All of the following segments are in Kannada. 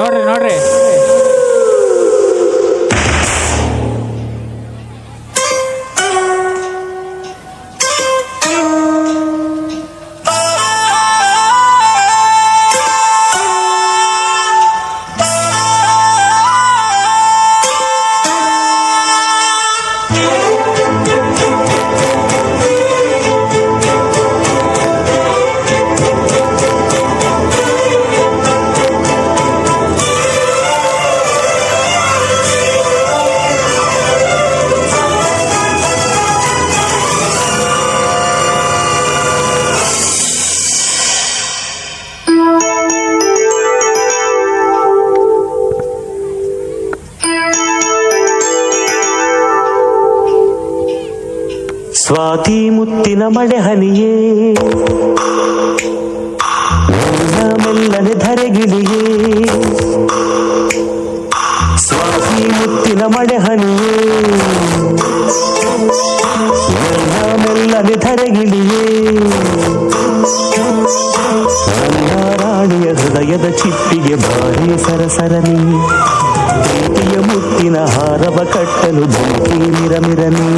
ನೋಡ್ರಿ ನೋಡ್ರಿ ಸ್ವಾತಿ ಮುತ್ತಿನ ಮಳೆ ಹನಿಯೇ ಮೆಲ್ಲನೆ ಧರೆಗಿಳಿಯೇ ಸ್ವಾತಿ ಮುತ್ತಿನ ಮಳೆ ಹನಿಯೇ ಮೆಲ್ಲನೆ ಧರೆಗಿಳಿಯೇ ನನ್ನ ರಾಣಿಯ ಹೃದಯದ ಚಿಪ್ಪಿಗೆ ಭಾರಿ ಸರಸರನಿ ಪ್ರೀತಿಯ ಮುತ್ತಿನ ಹಾರವ ಕಟ್ಟಲು ಬೆಂಕಿ ಮಿರಮಿರನಿ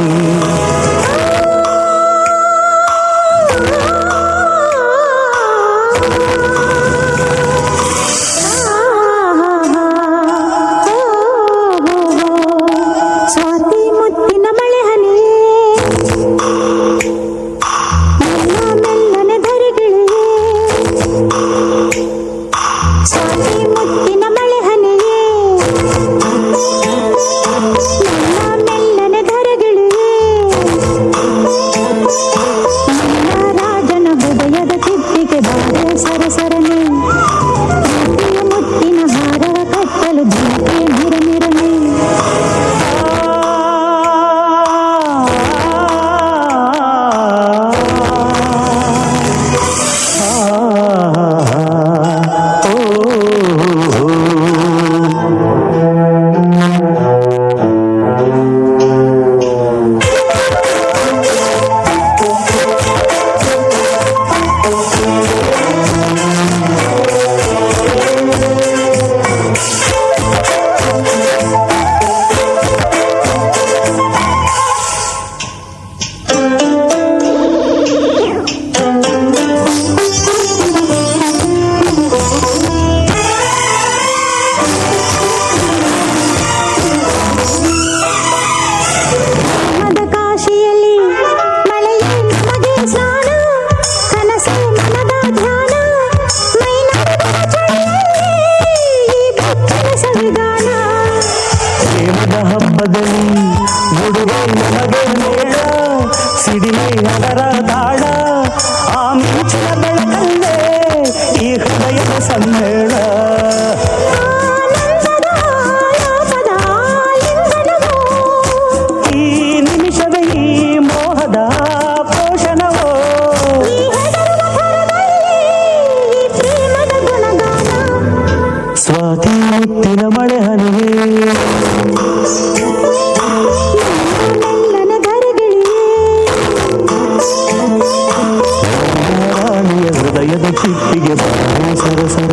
ಸಿಡಿಲೆ ಅದರ ತಾಳ ಆ ಮಿಂಚಿನ ಬೆಳಕಲ್ಲೇ ಈ ಹೃದಯದ ಸಮ್ಮೇಳ ಈ ನಿಮಿಷವೇ ಈ ಮೋಹದ ಪೋಷಣವೋ ಸ್ವಾತಿ ಮುತ್ತಿನ ಮಳೆ ಹನಿಯೇ ಹೃದಯದ ಚಿಪ್ಪಿಗೆ ಬಾರಿ ಸರಸರ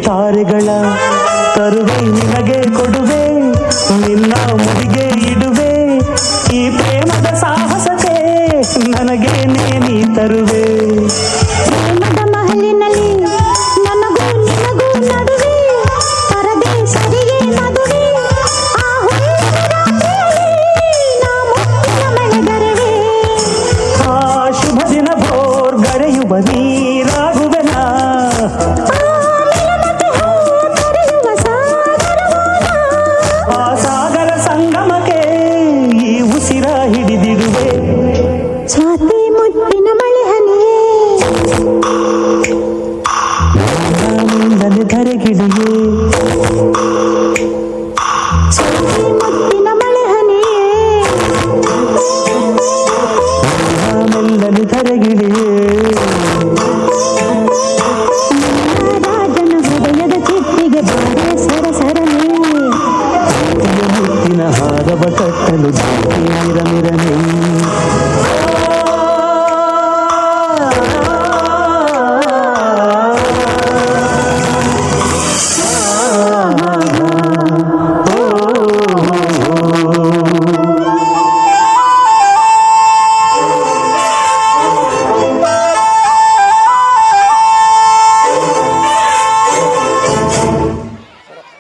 ತಾರೆಗಳ ತರುವೆ ನಿನಗೆ ಕೊಡುವೆ ನಿನ್ನ ಮುಡಿಗೆ ಇಡುವೆ ಈ ಪ್ರೇಮದ ಸಾಹಸಕ್ಕೆ ನನಗೆ ನೀ ತರುವೆ ಪ್ರೇಮದ ಮಹಲಿನಲ್ಲಿ ನನಗೂ ನಿನಗೂ ನಡುವೆ ಪರದೆ ಸರಿಯೇ ಮದುವೆ ಆ ಹುಣ್ಣಿಮೆ ರಾತ್ರಿಯಲ್ಲಿ ನಾ ಮುತ್ತಿನ ಮಳೆಗರೆವೆ ಹಿಡಿಯೇ